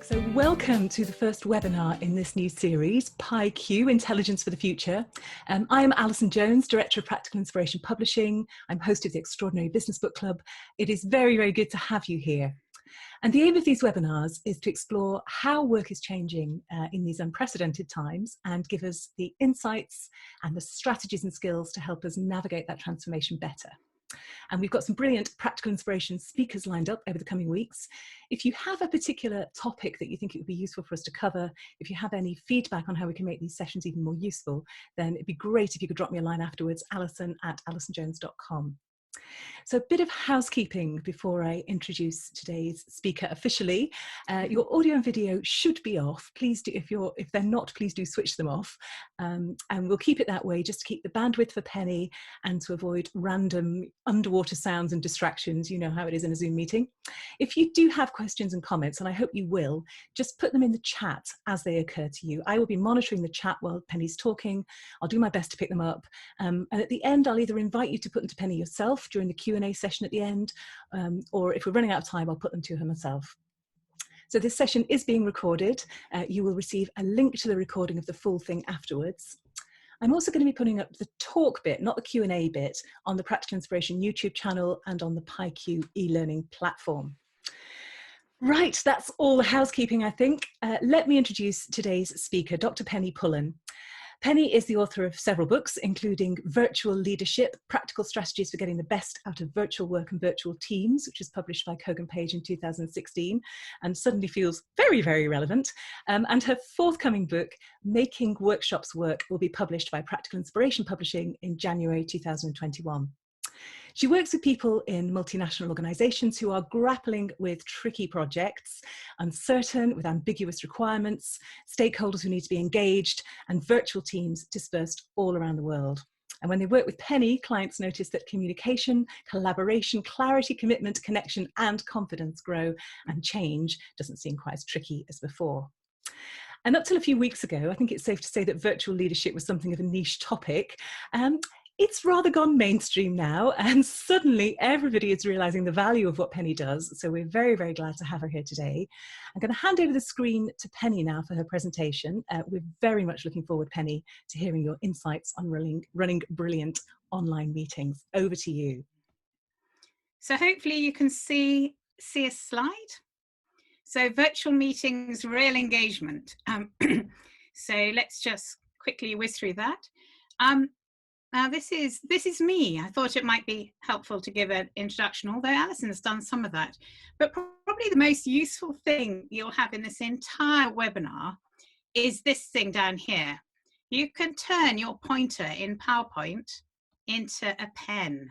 So welcome to the first webinar in this new series, PIQ, Intelligence for the Future. I'm Alison Jones, Director of Practical Inspiration Publishing. I'm host of the Extraordinary Business Book Club. It is very, very good to have you here. And the aim of these webinars is to explore how work is changing in these unprecedented times and give us the insights and the strategies and skills to help us navigate that transformation better. And we've got some brilliant practical inspiration speakers lined up over the coming weeks. If you have a particular topic that you think it would be useful for us to cover, if you have any feedback on how we can make these sessions even more useful, then it'd be great if you could drop me a line afterwards, alison@alisonjones.com. So a bit of housekeeping before I introduce today's speaker officially. Your audio and video should be off. Please do, if they're not, please do switch them off. And we'll keep it that way just to keep the bandwidth for Penny and to avoid random underwater sounds and distractions. You know how it is in a Zoom meeting. If you do have questions and comments, and I hope you will, just put them in the chat as they occur to you. I will be monitoring the chat while Penny's talking. I'll do my best to pick them up. And at the end, I'll either invite you to put them to Penny yourself during the Q&A session at the end, or if we're running out of time, I'll put them to her myself. So this session is being recorded. You will receive a link to the recording of the full thing afterwards. I'm also going to be putting up the talk bit, not the Q&A bit, on the Practical Inspiration YouTube channel and on the PIQ e-learning platform. Right, that's all the housekeeping, I think. Let me introduce today's speaker, Dr. Penny Pullan. Penny is the author of several books, including Virtual Leadership, Practical Strategies for Getting the Best Out of Virtual Work and Virtual Teams, which was published by Kogan Page in 2016 and suddenly feels very, very relevant. And her forthcoming book, Making Workshops Work, will be published by Practical Inspiration Publishing in January 2021. She works with people in multinational organisations who are grappling with tricky projects, uncertain, with ambiguous requirements, stakeholders who need to be engaged, and virtual teams dispersed all around the world. And when they work with Penny, clients notice that communication, collaboration, clarity, commitment, connection, and confidence grow, and change doesn't seem quite as tricky as before. And up till a few weeks ago, I think it's safe to say that virtual leadership was something of a niche topic. It's rather gone mainstream now, and suddenly everybody is realizing the value of what Penny does. So we're very, very glad to have her here today. I'm going to hand over the screen to Penny now for her presentation. We're very much looking forward, Penny, to hearing your insights on running brilliant online meetings. Over to you. So hopefully you can see a slide. So virtual meetings, real engagement. So let's just quickly whiz through that. Now this is me. I thought it might be helpful to give an introduction, although Alison has done some of that. But probably the most useful thing you'll have in this entire webinar is this thing down here. You can turn your pointer in PowerPoint into a pen.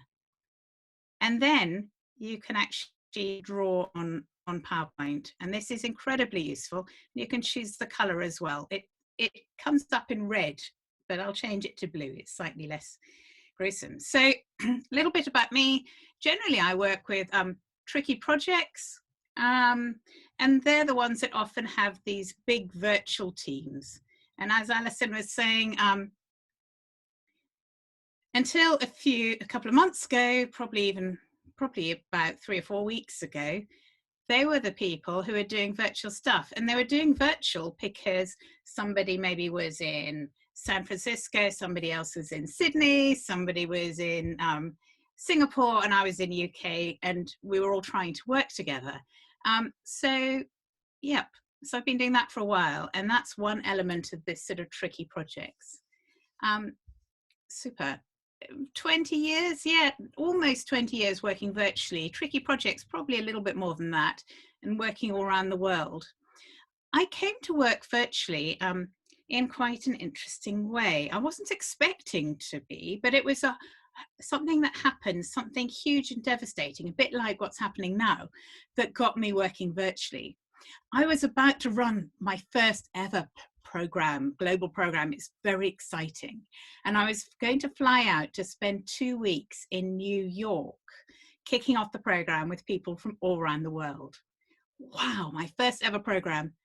And then you can actually draw on PowerPoint. And this is incredibly useful. You can choose the color as well. It comes up in red, but I'll change it to blue. It's slightly less gruesome. So a little bit about me. Generally, I work with tricky projects, and they're the ones that often have these big virtual teams. And as Alison was saying, until a couple of months ago, probably about 3 or 4 weeks ago, they were the people who were doing virtual stuff. And they were doing virtual because somebody maybe was in San Francisco, somebody else was in Sydney, somebody was in Singapore, and I was in UK, and we were all trying to work together. So I've been doing that for a while, and that's one element of this sort of tricky projects. Super. 20 years, almost 20 years working virtually. Tricky projects, probably a little bit more than that, and working all around the world. I came to work virtually in quite an interesting way. I wasn't expecting to be, but it was something that happened, something huge and devastating, a bit like what's happening now, that got me working virtually. I was about to run my first ever global program. It's very exciting. And I was going to fly out to spend 2 weeks in New York, kicking off the program with people from all around the world. Wow, my first ever program.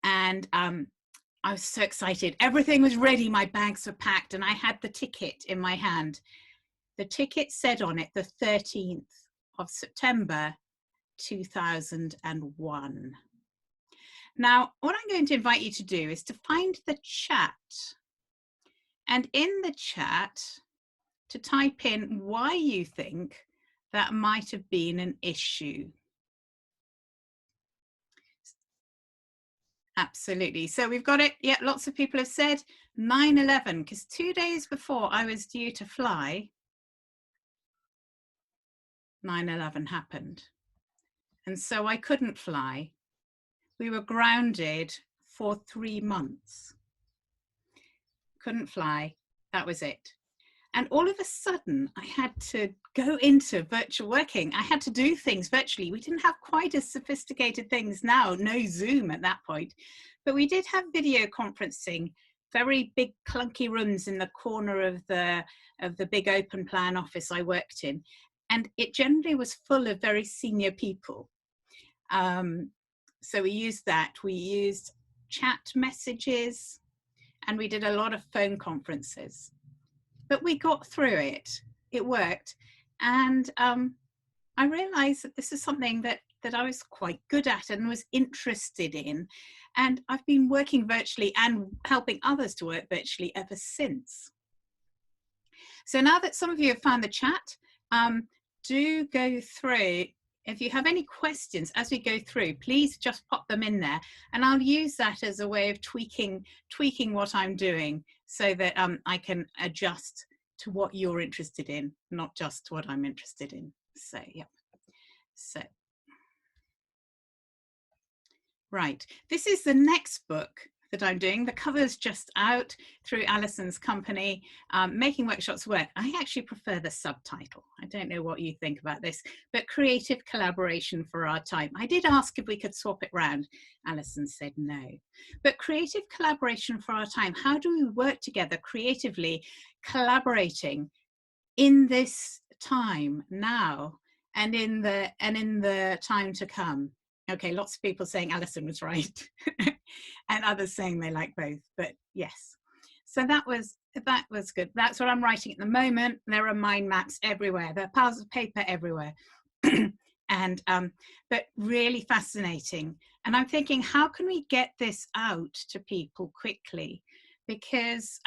And I was so excited. Everything was ready. My bags were packed and I had the ticket in my hand. The ticket said on it the 13th of September, 2001. Now, what I'm going to invite you to do is to find the chat, and in the chat to type in why you think that might have been an issue. Absolutely. So we've got it. Yeah, lots of people have said 9/11, because 2 days before I was due to fly, 9/11 happened. And so I couldn't fly. We were grounded for 3 months. Couldn't fly. That was it. And all of a sudden, I had to go into virtual working. I had to do things virtually. We didn't have quite as sophisticated things now, no Zoom at that point, but we did have video conferencing, very big clunky rooms in the corner of the big open plan office I worked in. And it generally was full of very senior people. So we used that. We used chat messages, and we did a lot of phone conferences. But we got through it. It worked. And I realized that this is something that I was quite good at and was interested in. And I've been working virtually and helping others to work virtually ever since. So now that some of you have found the chat, do go through. If you have any questions as we go through, please just pop them in there, and I'll use that as a way of tweaking what I'm doing, so that I can adjust to what you're interested in, not just what I'm interested in. So, yeah. So, right. This is the next book that I'm doing. The cover's just out through Alison's company, Making Workshops Work. I actually prefer the subtitle. I don't know what you think about this, but Creative Collaboration for Our Time. I did ask if we could swap it round. Alison said no. But Creative Collaboration for Our Time. How do we work together creatively, collaborating in this time now and in the time to come? Okay, lots of people saying Alison was right and others saying they like both, but yes. So that was good. That's what I'm writing at the moment. There are mind maps everywhere. There are piles of paper everywhere. And but really fascinating. And I'm thinking, how can we get this out to people quickly? Because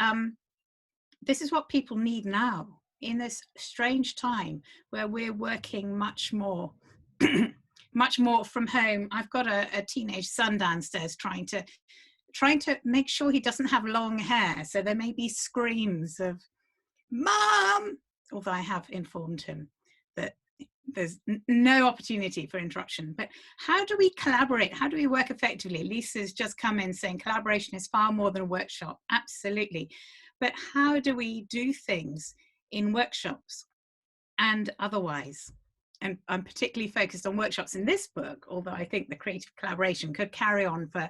this is what people need now in this strange time where we're working much more much more from home. I've got a teenage son downstairs trying to make sure he doesn't have long hair. So there may be screams of "Mom," although I have informed him that there's no opportunity for interruption. But how do we collaborate? How do we work effectively? Lisa's just come in saying collaboration is far more than a workshop. Absolutely. But how do we do things in workshops and otherwise? And I'm particularly focused on workshops in this book, although I think the creative collaboration could carry on for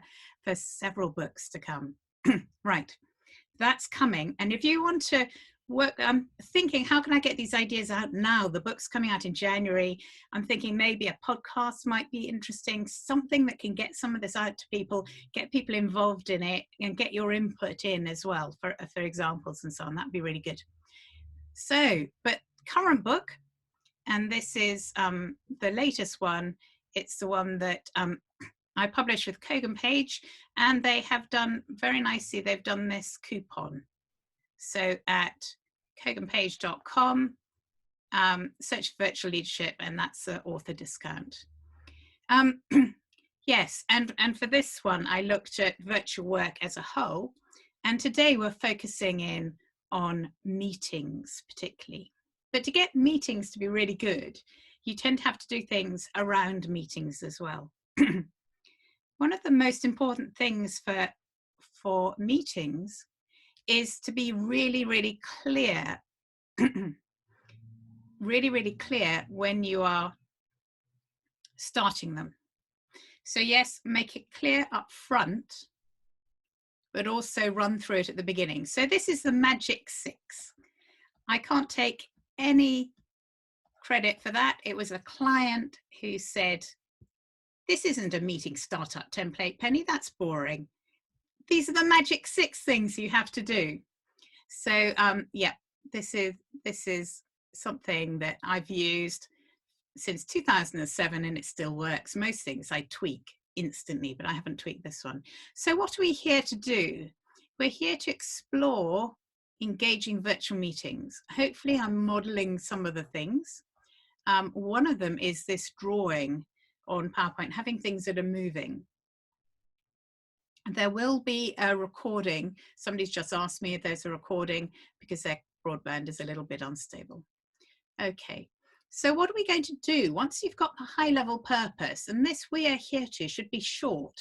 several books to come. Right, that's coming. And if you want to work, I'm thinking, how can I get these ideas out now? The book's coming out in January. I'm thinking maybe a podcast might be interesting, something that can get some of this out to people, get people involved in it, and get your input in as well for examples and so on. That'd be really good. So, but current book, and this is the latest one. It's the one that I published with Kogan Page, and they have done very nicely. They've done this coupon. So at koganpage.com, search virtual leadership, and that's the author discount. Yes, and for this one, I looked at virtual work as a whole, and today we're focusing in on meetings particularly. But to get meetings to be really good, you tend to have to do things around meetings as well. One of the most important things for meetings is to be really, really clear, really, really clear when you are starting them. So yes, make it clear up front, but also run through it at the beginning. So this is the magic 6. I can't take any credit for that. It was a client who said, this isn't a meeting startup template, Penny, that's boring. These are the magic 6 things you have to do. So yeah, this is something that I've used since 2007 and it still works. Most things I tweak instantly, but I haven't tweaked this one. So what are we here to do? We're here to explore engaging virtual meetings. Hopefully I'm modeling some of the things. One of them is this drawing on PowerPoint, having things that are moving. There will be a recording. Somebody's just asked me if there's a recording because their broadband is a little bit unstable. Okay, so what are we going to do once you've got the high level purpose? And this we are here to should be short,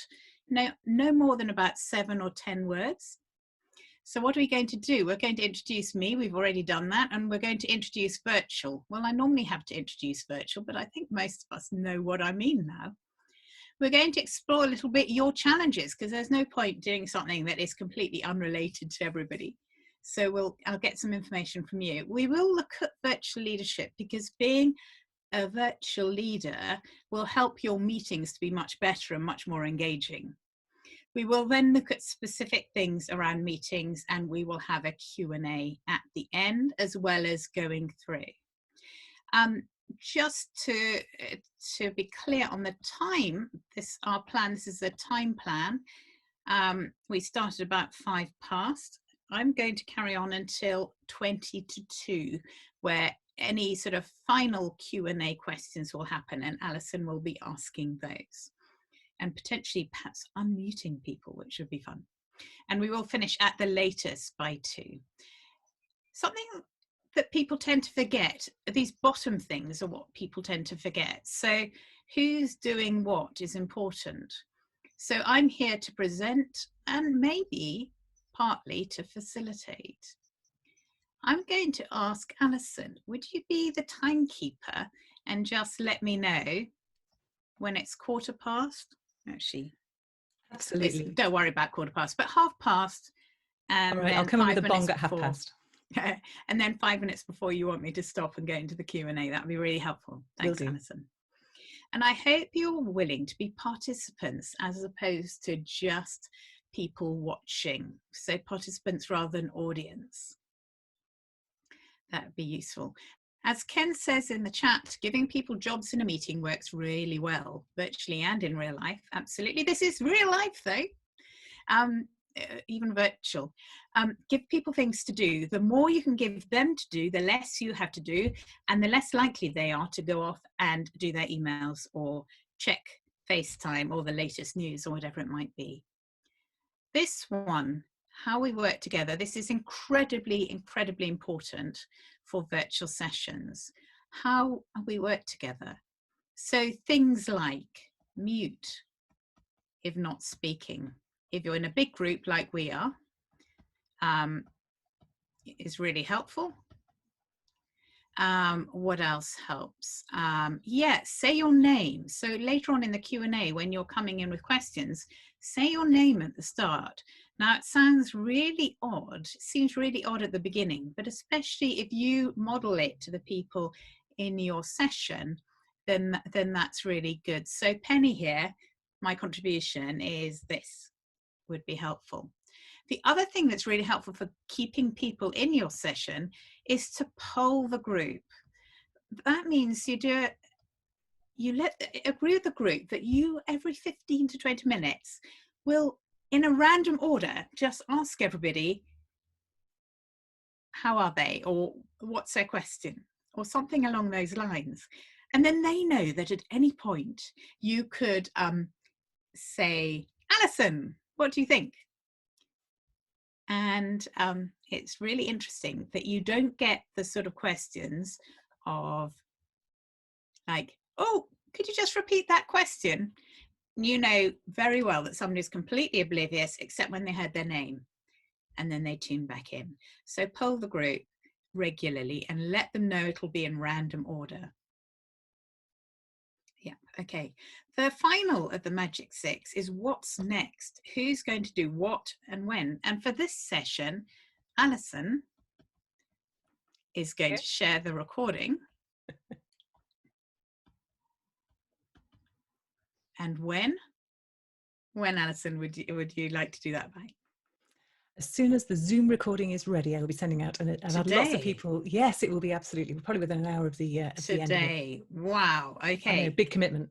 no more than about 7 or 10 words. So what are we going to do? We're going to introduce me. We've already done that. And we're going to introduce virtual. Well, I normally have to introduce virtual, but I think most of us know what I mean now. We're going to explore a little bit your challenges, because there's no point doing something that is completely unrelated to everybody. So I'll get some information from you. We will look at virtual leadership, because being a virtual leader will help your meetings to be much better and much more engaging. We will then look at specific things around meetings, and we will have a Q&A at the end, as well as going through. Just to be clear on the time, this is a time plan. We started about 5 past. I'm going to carry on until 20 to 2, where any sort of final Q&A questions will happen, and Alison will be asking those, and potentially perhaps unmuting people, which would be fun. And we will finish at the latest by 2. Something that people tend to forget, these bottom things are what people tend to forget. So who's doing what is important. So I'm here to present and maybe partly to facilitate. I'm going to ask Alison, would you be the timekeeper and just let me know when it's 15:15? Actually, Absolutely. Don't worry about 15:15, but 5:30. And all right, I'll come in with a bong at 5:30. And then 5 minutes before you want me to stop and go into the Q&A. That would be really helpful. Thanks, Alison. And I hope you're willing to be participants as opposed to just people watching. So participants rather than audience. That would be useful. As Ken says in the chat, giving people jobs in a meeting works really well, virtually and in real life. Absolutely. This is real life though. Even virtual. Give people things to do. The more you can give them to do, the less you have to do, and the less likely they are to go off and do their emails or check FaceTime or the latest news or whatever it might be. This one, how we work together, this is incredibly, incredibly important for virtual sessions. How we work together. So things like mute if not speaking. If you're in a big group like we are, is really helpful. What else helps? Yeah, say your name. So later on in the Q&A, when you're coming in with questions, say your name at the start. Now, it sounds really odd. It seems really odd at the beginning, but especially if you model it to the people in your session, then that's really good. So Penny here, my contribution is this. Would be helpful. The other thing that's really helpful for keeping people in your session is to poll the group. That means you agree with the group that you every 15 to 20 minutes will, in a random order, just ask everybody, how are they, or what's their question, or something along those lines. And then they know that at any point you could say, Alison, what do you think? And it's really interesting that you don't get the sort of questions of like, oh, could you just repeat that question? You know very well that somebody's completely oblivious except when they heard their name and then they tune back in. So poll the group regularly and let them know it'll be in random order. Yeah, okay. The final of the Magic 6 is what's next? Who's going to do what and when? And for this session, Alison is going to share the recording. And when? When, Alison, would you like to do that by? As soon as the Zoom recording is ready, I will be sending out, and lots of people. Yes, it will be absolutely, probably within an hour of the end. Today. Wow. Okay. I know, big commitment.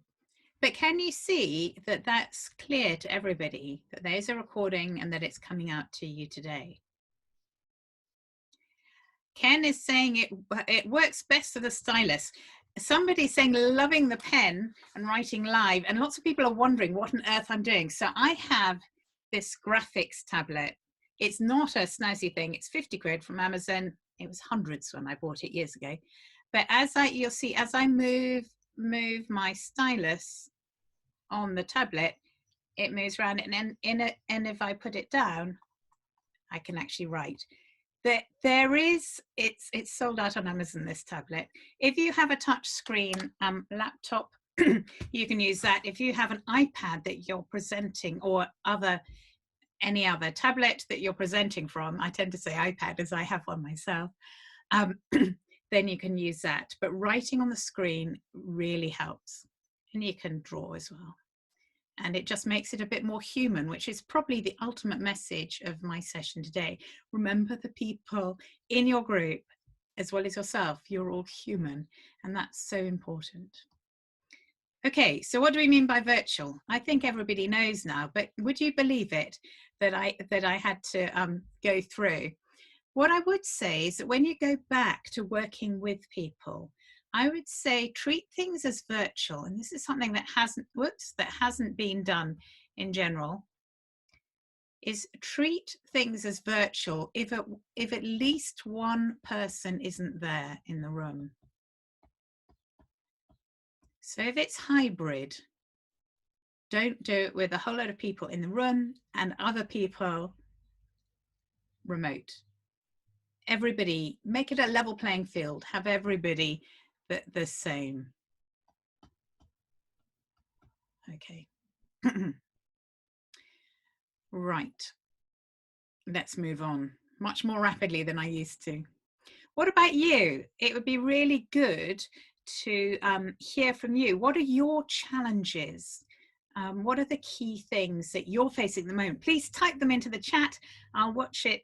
But can you see that that's clear to everybody, that there's a recording and that it's coming out to you today? Ken is saying it works best for the stylus. Somebody's saying loving the pen and writing live, and lots of people are wondering what on earth I'm doing. So I have this graphics tablet. It's not a snazzy thing. It's 50 quid from Amazon. It was hundreds when I bought it years ago. But you'll see, as I move my stylus on the tablet, it moves around, and if I put it down, I can actually write. It's sold out on Amazon, this tablet. If you have a touch screen laptop, you can use that. If you have an iPad that you're presenting, or any other tablet that you're presenting from, I tend to say iPad as I have one myself, then you can use that. But writing on the screen really helps, and you can draw as well. And it just makes it a bit more human, which is probably the ultimate message of my session today. Remember the people in your group as well as yourself. You're all human, and that's so important. Okay, so what do we mean by virtual? I think everybody knows now, but would you believe it that I had to go through? What I would say is that when you go back to working with people, I would say treat things as virtual, and this is something that hasn't been done in general, is treat things as virtual if at least one person isn't there in the room. So if it's hybrid, don't do it with a whole lot of people in the room and other people remote. Everybody, make it a level playing field, have everybody the same. Okay. Right, let's move on much more rapidly than I used to. What about you? It would be really good to hear from you. What are your challenges? What are the key things that you're facing at the moment? Please type them into the chat. I'll watch it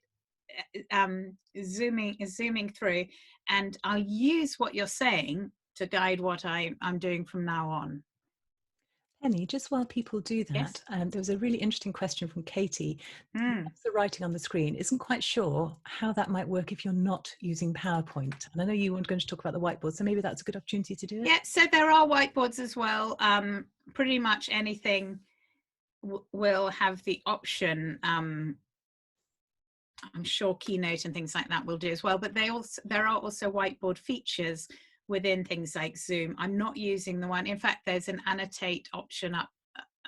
zooming through, and I'll use what you're saying to guide what I'm doing from now on. Penny, just while people do that, Yes. there was a really interesting question from Katie. The writing on the screen isn't quite sure how that might work if you're not using PowerPoint. And I know you weren't going to talk about the whiteboard, so maybe that's a good opportunity to do it. Yeah, so there are whiteboards as well. Pretty much anything will have the option. I'm sure Keynote and things like that will do as well, but there are also whiteboard features within things like Zoom. I'm not using the one. In fact, there's an annotate option up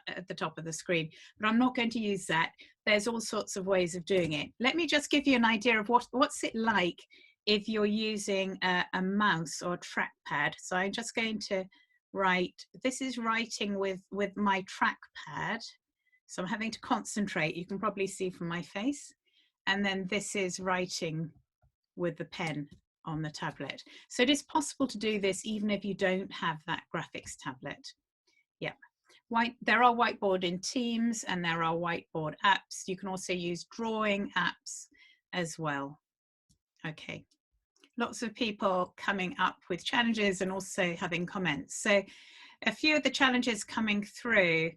at the top of the screen, but I'm not going to use that. There's all sorts of ways of doing it. Let me just give you an idea of what's it like if you're using a mouse or a trackpad. So I'm just going to write. This is writing with my trackpad. So I'm having to concentrate. You can probably see from my face. And then this is writing with the pen on the tablet. So it is possible to do this even if you don't have that graphics tablet. Yeah. There are whiteboard in Teams, and there are whiteboard apps. You can also use drawing apps as well. Okay. Lots of people coming up with challenges and also having comments. So a few of the challenges coming through,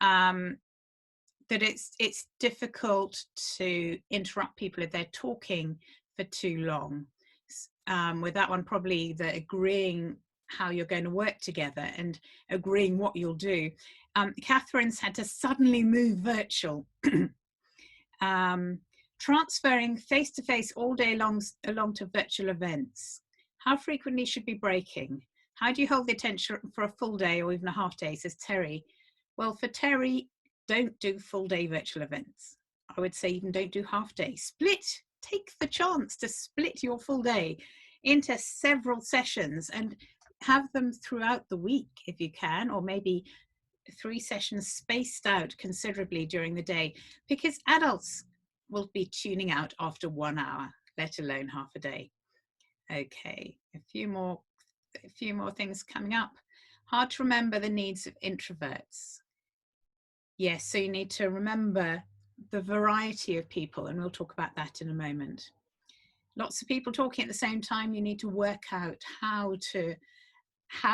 that it's difficult to interrupt people if they're talking for too long. With that one, probably the agreeing how you're going to work together and agreeing what you'll do. Catherine's had to suddenly move virtual. Transferring face-to-face all day long along to virtual events. How frequently should be breaking? How do you hold the attention for a full day or even a half day, says Terry. Well, for Terry, don't do full day virtual events. I would say even don't do half day. Take the chance to split your full day into several sessions and have them throughout the week if you can, or maybe 3 sessions spaced out considerably during the day, because adults will be tuning out after 1 hour, let alone half a day. Okay, a few more things coming up. Hard to remember the needs of introverts. Yes, so you need to remember the variety of people, and we'll talk about that in a moment. Lots of people talking at the same time. You need to work out how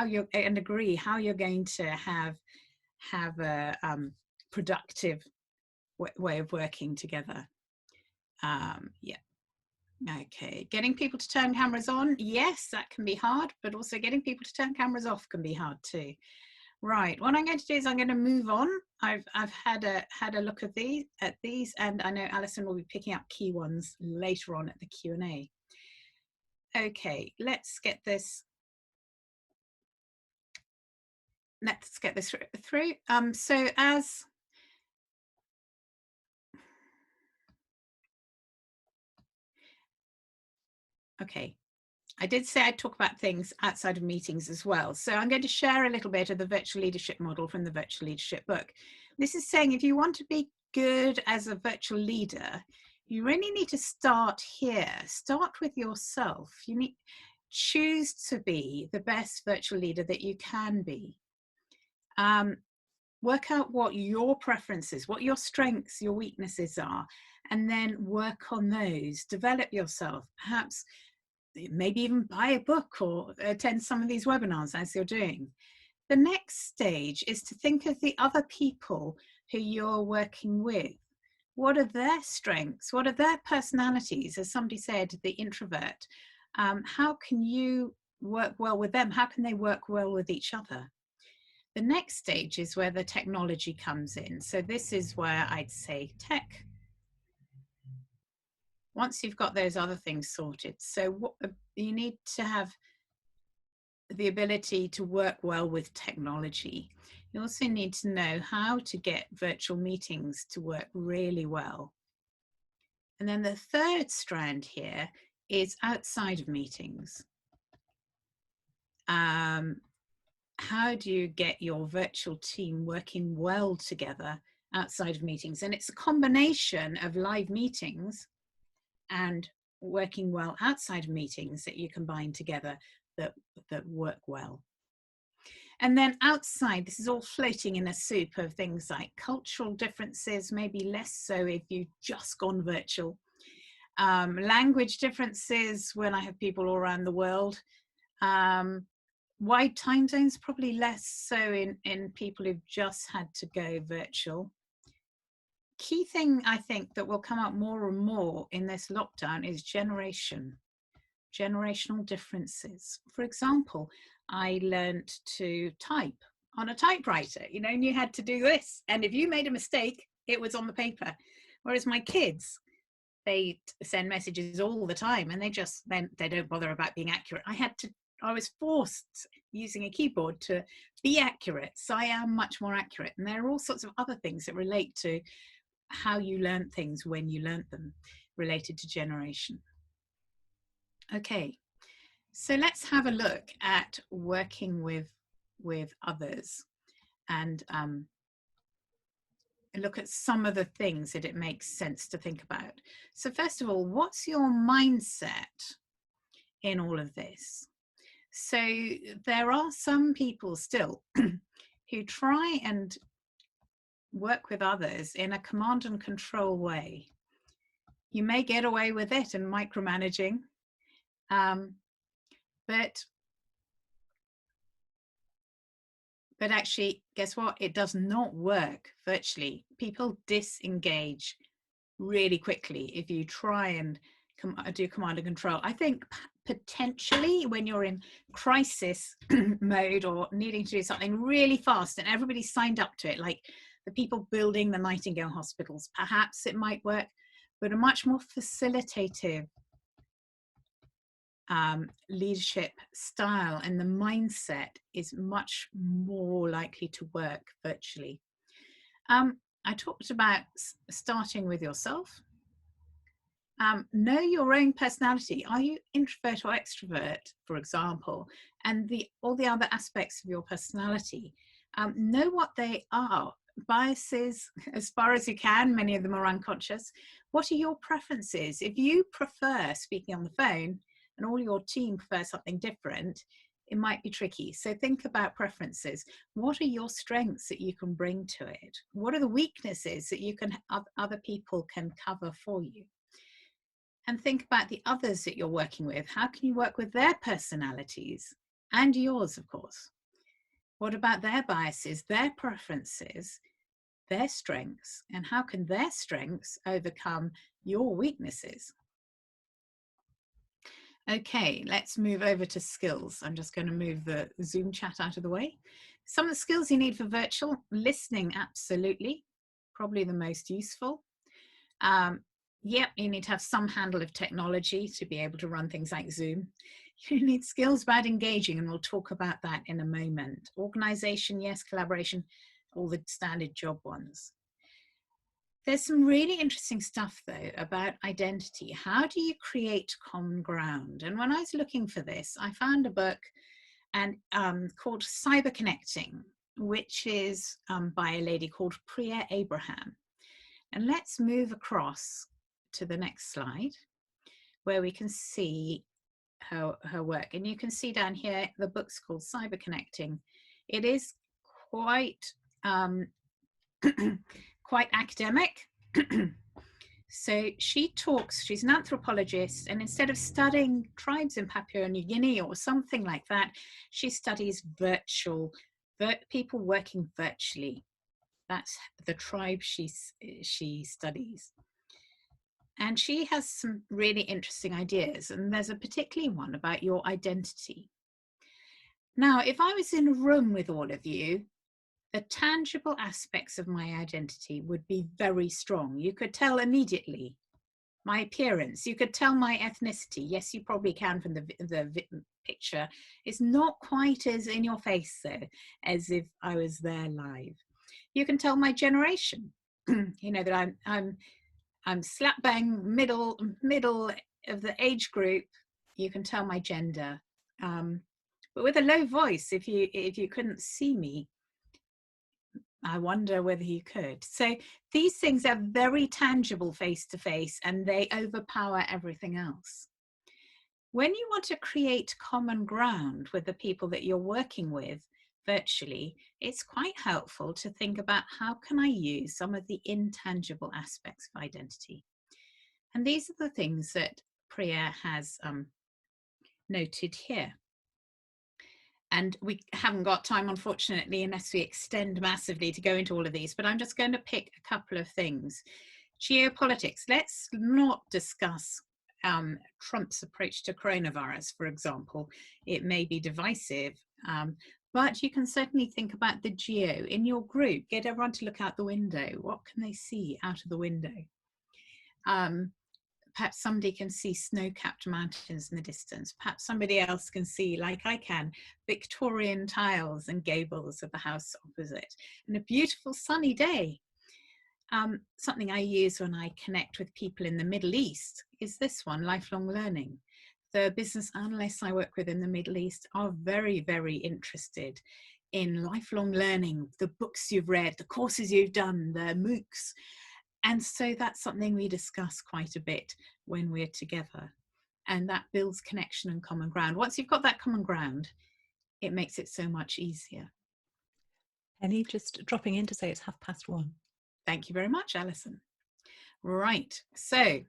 you're going to have have a productive way of working together. Yeah. Okay, getting people to turn cameras on, yes, that can be hard, but also getting people to turn cameras off can be hard too. Right, what I'm going to do is I'm going to move on. I've had a look at these, and I know Alison will be picking up key ones later on at the Q&A. Okay, let's get this through. So as okay, I did say I'd talk about things outside of meetings as well. So I'm going to share a little bit of the virtual leadership model from the virtual leadership book. This is saying if you want to be good as a virtual leader, you really need to start here. Start with yourself. You need choose to be the best virtual leader that you can be. Work out what your preferences, what your strengths, your weaknesses are, and then work on those. Develop yourself. Perhaps maybe even buy a book or attend some of these webinars as you're doing. The next stage is to think of the other people who you're working with. What are their strengths? What are their personalities? As somebody said, the introvert. How can you work well with them? How can they work well with each other? The next stage is where the technology comes in. So this is where I'd say tech. Once you've got those other things sorted, so what, you need to have the ability to work well with technology. You also need to know how to get virtual meetings to work really well. And then the third strand here is outside of meetings. How do you get your virtual team working well together outside of meetings? And it's a combination of live meetings and working well outside of meetings that you combine together that work well. And then outside, this is all floating in a soup of things like cultural differences, maybe less so if you've just gone virtual. Language differences when I have people all around the world. Wide time zones, probably less so in people who've just had to go virtual. Key thing I think that will come out more and more in this lockdown is generational differences. For example, I learned to type on a typewriter, you know, and you had to do this. And if you made a mistake, it was on the paper. Whereas my kids, they send messages all the time and they don't bother about being accurate. I was forced using a keyboard to be accurate. So I am much more accurate. And there are all sorts of other things that relate to how you learn things when you learnt them related to generation. Okay, so let's have a look at working with others and look at some of the things that it makes sense to think about. So first of all, what's your mindset in all of this? So there are some people still who try and work with others in a command and control way. You may get away with it in micromanaging, but actually, guess what? It does not work virtually. People disengage really quickly if you try and do command and control. I think potentially when you're in crisis mode or needing to do something really fast and everybody's signed up to it, like the people building the Nightingale hospitals, perhaps it might work, but a much more facilitative leadership style and the mindset is much more likely to work virtually. I talked about starting with yourself. Know your own personality. Are you introvert or extrovert, for example, and all the other aspects of your personality? Know what they are. Biases, as far as you can, many of them are unconscious. What are your preferences? If you prefer speaking on the phone and all your team prefer something different, it might be tricky. So think about preferences. What are your strengths that you can bring to it? What are the weaknesses that other people can cover for you? And think about the others that you're working with. How can you work with their personalities and yours, of course? What about their biases, their preferences, their strengths, and how can their strengths overcome your weaknesses? Okay, let's move over to skills. I'm just going to move the Zoom chat out of the way. Some of the skills you need for virtual: listening, absolutely, probably the most useful. Yep, you need to have some handle of technology to be able to run things like Zoom. You need skills about engaging, and we'll talk about that in a moment. Organization, yes. Collaboration, all the standard job ones. There's some really interesting stuff, though, about identity. How do you create common ground? And when I was looking for this, I found a book called Cyber Connecting, which is by a lady called Priya Abraham. And let's move across to the next slide, where we can see her work. And you can see down here, the book's called Cyber Connecting. It is quite quite academic. So she's an anthropologist, and instead of studying tribes in Papua New Guinea or something like that, she studies people working virtually. That's the tribe she studies. And she has some really interesting ideas, and there's a particular one about your identity. Now, if I was in a room with all of you, the tangible aspects of my identity would be very strong. You could tell immediately my appearance. You could tell my ethnicity. Yes, you probably can from the picture. It's not quite as in your face, though, as if I was there live. You can tell my generation. You know that I'm slap bang middle of the age group. You can tell my gender, but with a low voice. If you couldn't see me, I wonder whether you could. So these things are very tangible face to face, and they overpower everything else. When you want to create common ground with the people that you're working with virtually, it's quite helpful to think about how can I use some of the intangible aspects of identity. And these are the things that Priya has noted here. And we haven't got time, unfortunately, unless we extend massively to go into all of these, but I'm just going to pick a couple of things. Geopolitics. Let's not discuss Trump's approach to coronavirus, for example. It may be divisive, but you can certainly think about the geo in your group. Get everyone to look out the window. What can they see out of the window? Perhaps somebody can see snow-capped mountains in the distance. Perhaps somebody else can see, like I can, Victorian tiles and gables of the house opposite. And a beautiful sunny day. Something I use when I connect with people in the Middle East is this one, lifelong learning. The business analysts I work with in the Middle East are very, very interested in lifelong learning, the books you've read, the courses you've done, the MOOCs. And so that's something we discuss quite a bit when we're together. And that builds connection and common ground. Once you've got that common ground, it makes it so much easier. Penny, just dropping in to say it's 1:30. Thank you very much, Alison. Right, so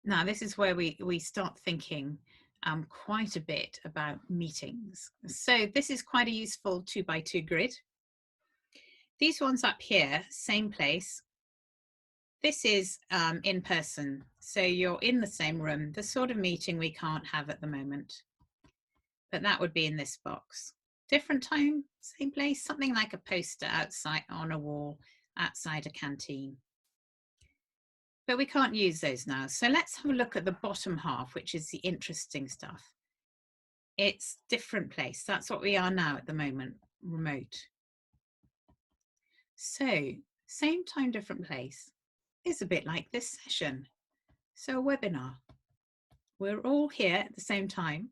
now this is where we start thinking quite a bit about meetings. So this is quite a useful 2x2 grid. These ones up here, same place. This is in person, so you're in the same room, the sort of meeting we can't have at the moment, but that would be in this box. Different time, same place, something like a poster outside on a wall, outside a canteen. But we can't use those now, so let's have a look at the bottom half, which is the interesting stuff. It's different place, that's what we are now at the moment, remote. So, same time, different place. Is a bit like this session. So a webinar. We're all here at the same time.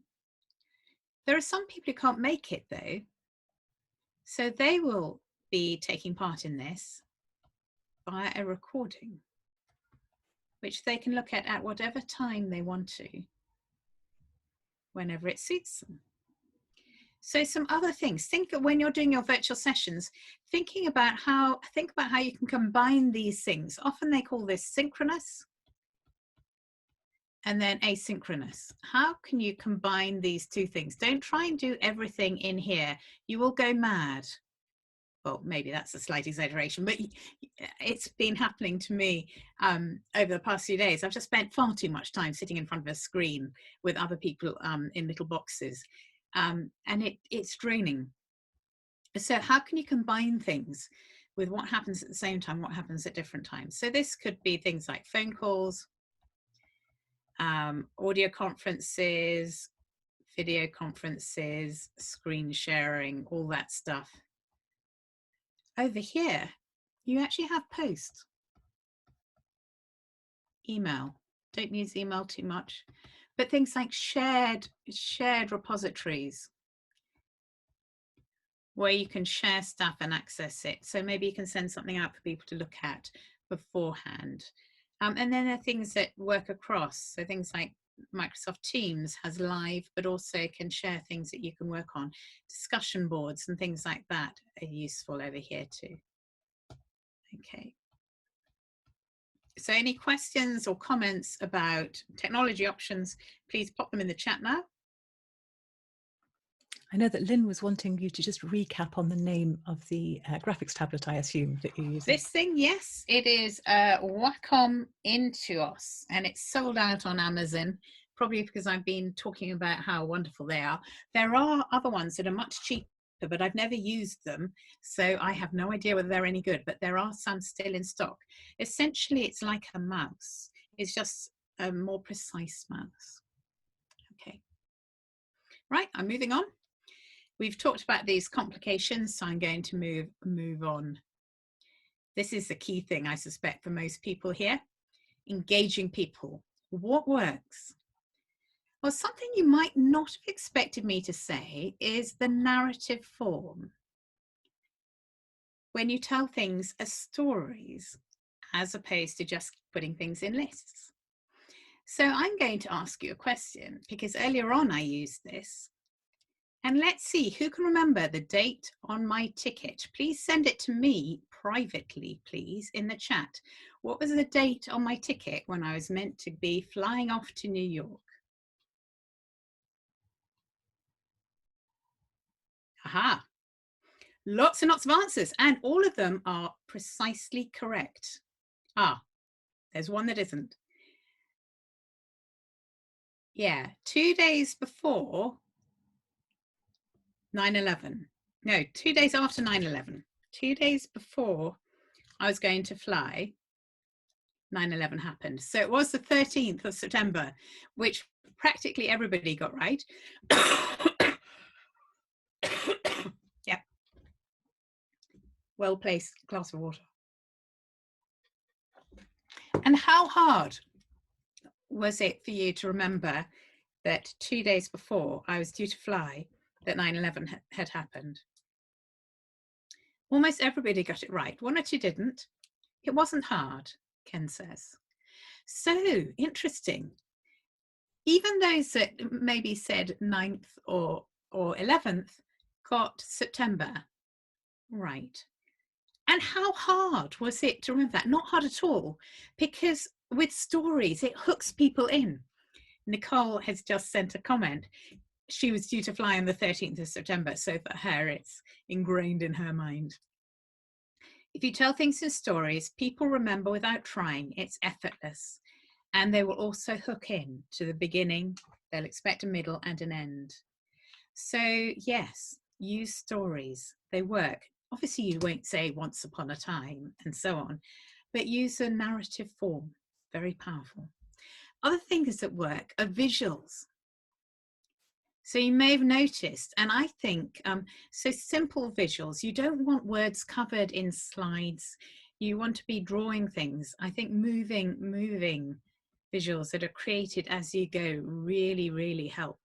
There are some people who can't make it though. So they will be taking part in this via a recording, which they can look at whatever time they want to, whenever it suits them. So some other things, think when you're doing your virtual sessions, think about how you can combine these things. Often they call this synchronous and then asynchronous. How can you combine these two things? Don't try and do everything in here. You will go mad. Well, maybe that's a slight exaggeration, but it's been happening to me over the past few days. I've just spent far too much time sitting in front of a screen with other people in little boxes, and it's draining. So how can you combine things with what happens at the same time, what happens at different times? So this could be things like phone calls, audio conferences, video conferences, screen sharing, all that stuff. Over here, you actually have post, email. Don't use email too much, but things like shared repositories where you can share stuff and access it. So maybe you can send something out for people to look at beforehand. And then there are things that work across. So things like Microsoft Teams has live, but also can share things that you can work on. Discussion boards and things like that are useful over here too. Okay. So any questions or comments about technology options, please pop them in the chat now. I know that Lynn was wanting you to just recap on the name of the graphics tablet, I assume, that you're using. This thing, yes, it is Wacom Intuos, and it's sold out on Amazon, probably because I've been talking about how wonderful they are. There are other ones that are much cheaper, but I've never used them, so I have no idea whether they're any good, but there are some still in stock. Essentially, it's like a mouse. It's just a more precise mouse. Okay. Right, I'm moving on. We've talked about these complications, so I'm going to move on. This is the key thing, I suspect, for most people here. Engaging people. What works? Well, something you might not have expected me to say is the narrative form. When you tell things as stories, as opposed to just putting things in lists. So I'm going to ask you a question, because earlier on I used this. And let's see, who can remember the date on my ticket? Please send it to me privately, please, in the chat. What was the date on my ticket when I was meant to be flying off to New York? Aha, lots and lots of answers, and all of them are precisely correct. Ah, there's one that isn't. Yeah, 2 days before 9/11. No, 2 days after 9/11. 2 days before I was going to fly, 9/11 happened. So it was the 13th of September, which practically everybody got right. Yep. Well placed glass of water. And how hard was it for you to remember that 2 days before I was due to fly, that 9/11 had happened? Almost everybody got it right. One or two didn't. It wasn't hard, Ken says. So interesting. Even those that maybe said 9th or 11th got September right. And how hard was it to remember that? Not hard at all, because with stories, it hooks people in. Nicole has just sent a comment. She was due to fly on the 13th of September, so for her, it's ingrained in her mind. If you tell things in stories, people remember without trying. It's effortless. And they will also hook in to the beginning. They'll expect a middle and an end. So yes, use stories. They work. Obviously, you won't say once upon a time and so on, but use a narrative form. Very powerful. Other things that work are visuals. So you may have noticed, and I think, so simple visuals. You don't want words covered in slides. You want to be drawing things. I think moving visuals that are created as you go really, really help.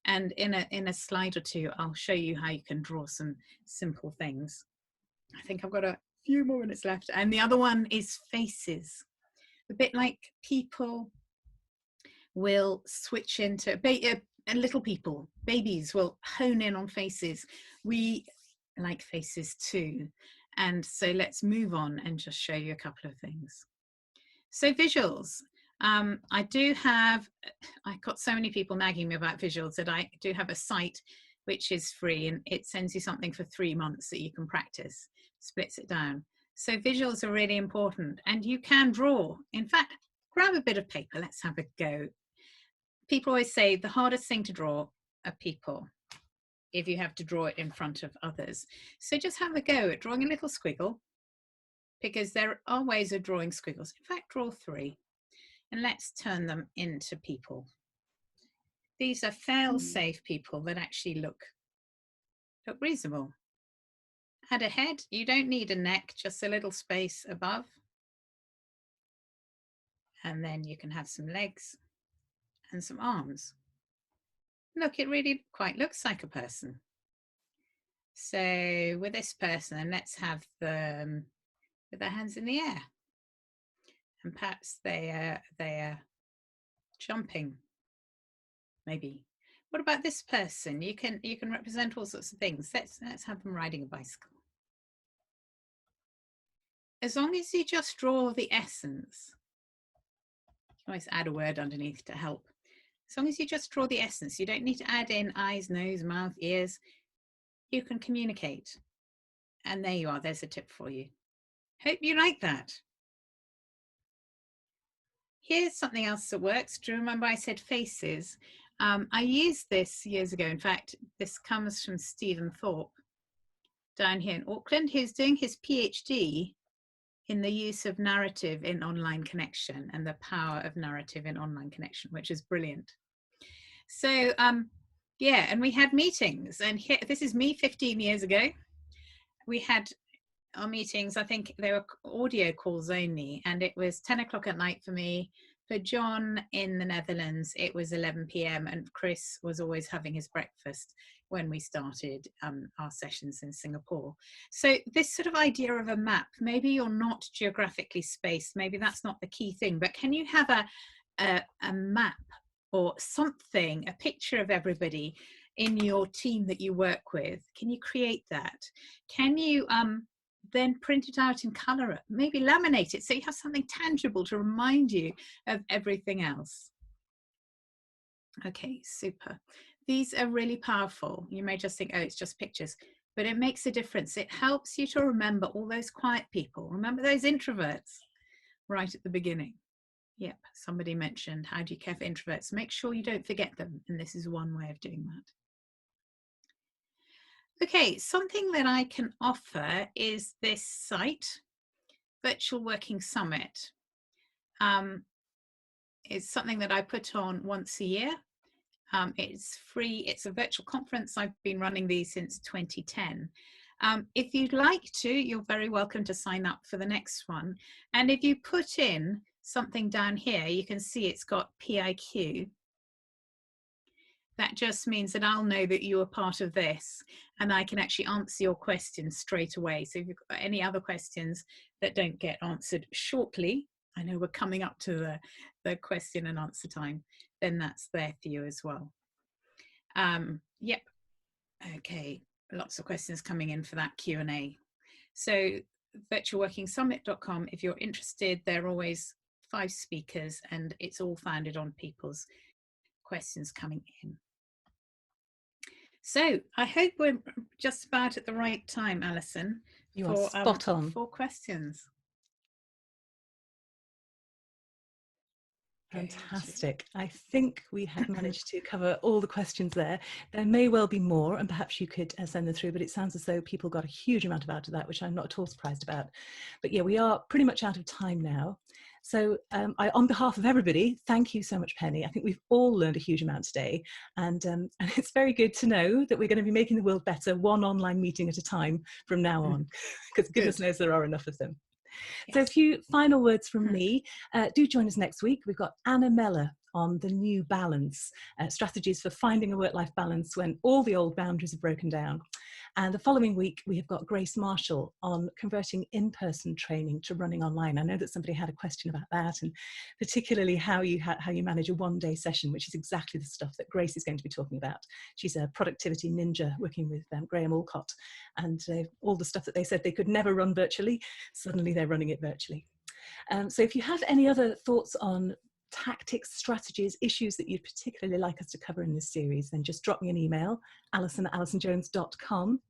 And in a slide or two, I'll show you how you can draw some simple things. I think I've got a few more minutes left. And the other one is faces. A bit like people will switch into, and little people, babies will hone in on faces. We like faces too. And so let's move on and just show you a couple of things. So visuals. I do have, I've got so many people nagging me about visuals that I do have a site which is free, and it sends you something for 3 months that you can practice, splits it down. So visuals are really important, and you can draw. In fact, grab a bit of paper, let's have a go. People always say the hardest thing to draw are people, if you have to draw it in front of others. So just have a go at drawing a little squiggle, because there are ways of drawing squiggles. In fact, draw 3, and let's turn them into people. These are fail-safe people that actually look reasonable. Add a head. You don't need a neck, just a little space above. And then you can have some legs and some arms. Look, it really quite looks like a person. So with this person, let's have them with their hands in the air. And perhaps they are jumping, maybe. What about this person? You can represent all sorts of things. Let's have them riding a bicycle. As long as you just draw the essence, you can always add a word underneath to help. As long as you just draw the essence, you don't need to add in eyes, nose, mouth, ears. You can communicate. And there you are, there's a tip for you. Hope you like that. Here's something else that works. Do you remember I said faces? I used this years ago. In fact, this comes from Stephen Thorpe down here in Auckland. He's doing his PhD in the use of narrative in online connection and the power of narrative in online connection, which is brilliant. So yeah, and we had meetings, and here, this is me 15 years ago. We had our meetings, I think they were audio calls only, and it was 10 o'clock at night for me. For John in the Netherlands, it was 11 p.m. and Chris was always having his breakfast when we started our sessions in Singapore. So this sort of idea of a map, maybe you're not geographically spaced, maybe that's not the key thing, but can you have a map or something, a picture of everybody in your team that you work with? Can you create that? Can you then print it out and color it, maybe laminate it so you have something tangible to remind you of everything else? Okay, super. These are really powerful. You may just think, oh, it's just pictures, but it makes a difference. It helps you to remember all those quiet people. Remember those introverts right at the beginning. Yep, somebody mentioned, how do you care for introverts? Make sure you don't forget them, and this is one way of doing that. Okay, something that I can offer is this site, Virtual Working Summit. It's something that I put on once a year. It's free, it's a virtual conference. I've been running these since 2010. If you'd like to, you're very welcome to sign up for the next one. And if you put in something down here, you can see it's got PIQ. That just means that I'll know that you are part of this, and I can actually answer your questions straight away. So if you've got any other questions that don't get answered shortly, I know we're coming up to the question and answer time, then that's there for you as well. Yep. Okay, lots of questions coming in for that Q&A. So virtualworkingsummit.com, if you're interested, there are always 5 speakers and it's all founded on people's questions coming in. So I hope we're just about at the right time, Alison. You are spot on. For questions. Fantastic. I think we have managed to cover all the questions there. There may well be more, and perhaps you could send them through, but it sounds as though people got a huge amount out of that, which I'm not at all surprised about. But yeah, we are pretty much out of time now. So on behalf of everybody, thank you so much, Penny. I think we've all learned a huge amount today. And it's very good to know that we're going to be making the world better, one online meeting at a time from now on, because goodness knows there are enough of them. Yes. So a few final words from me. Do join us next week. We've got Anna Meller on the new balance, strategies for finding a work-life balance when all the old boundaries are broken down. And the following week, we have got Grace Marshall on converting in-person training to running online. I know that somebody had a question about that, and particularly how you manage a one-day session, which is exactly the stuff that Grace is going to be talking about. She's a productivity ninja working with Graham Alcott, and all the stuff that they said they could never run virtually, suddenly they're running it virtually. So if you have any other thoughts on tactics, strategies, issues that you'd particularly like us to cover in this series, then just drop me an email, alison@alisonjones.com.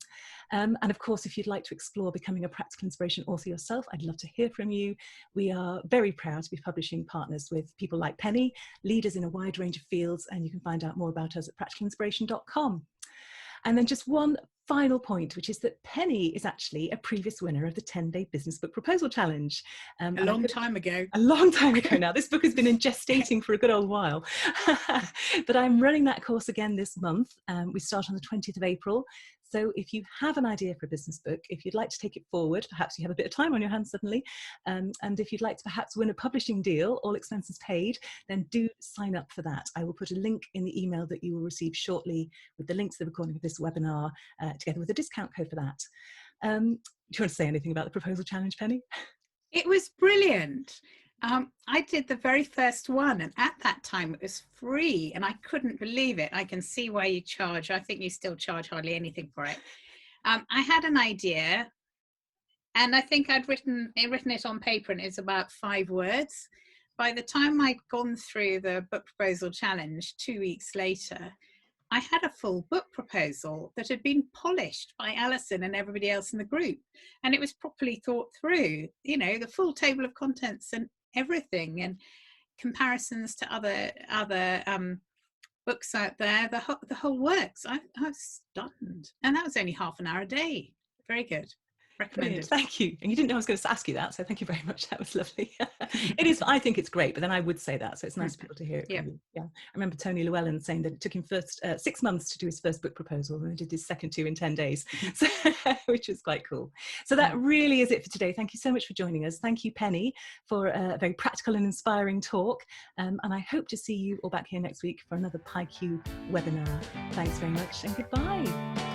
And of course, if you'd like to explore becoming a practical inspiration author yourself, I'd love to hear from you. We are very proud to be publishing partners with people like Penny, leaders in a wide range of fields, and you can find out more about us at practicalinspiration.com. And then just one final point, which is that Penny is actually a previous winner of the 10-day business book proposal challenge. A long time ago. A long time ago now. This book has been in gestating for a good old while. But I'm running that course again this month. We start on the 20th of April. So if you have an idea for a business book, if you'd like to take it forward, perhaps you have a bit of time on your hands suddenly, and if you'd like to perhaps win a publishing deal, all expenses paid, then do sign up for that. I will put a link in the email that you will receive shortly with the link to the recording of this webinar, together with a discount code for that. Do you want to say anything about the proposal challenge, Penny? It was brilliant. I did the very first one, and at that time it was free, and I couldn't believe it. I can see why you charge. I think you still charge hardly anything for it. I had an idea, and I think I'd written it on paper, and it's about 5 words. By the time I'd gone through the book proposal challenge 2 weeks later, I had a full book proposal that had been polished by Alison and everybody else in the group, and it was properly thought through, you know, the full table of contents and everything, and comparisons to other books out there, the whole works. I was stunned, and that was only half an hour a day. Very good. Recommended. Brilliant. Thank you. And you didn't know I was going to ask you that, so thank you very much. That was lovely. It is. I think it's great, but then I would say that, so it's nice for people to hear it. Yeah. Yeah. I remember Tony Llewellyn saying that it took him 6 months to do his first book proposal, and he did his second 2 in 10 days, so, which was quite cool. So that really is it for today. Thank you so much for joining us. Thank you, Penny, for a very practical and inspiring talk. And I hope to see you all back here next week for another PyQ webinar. Thanks very much, and goodbye.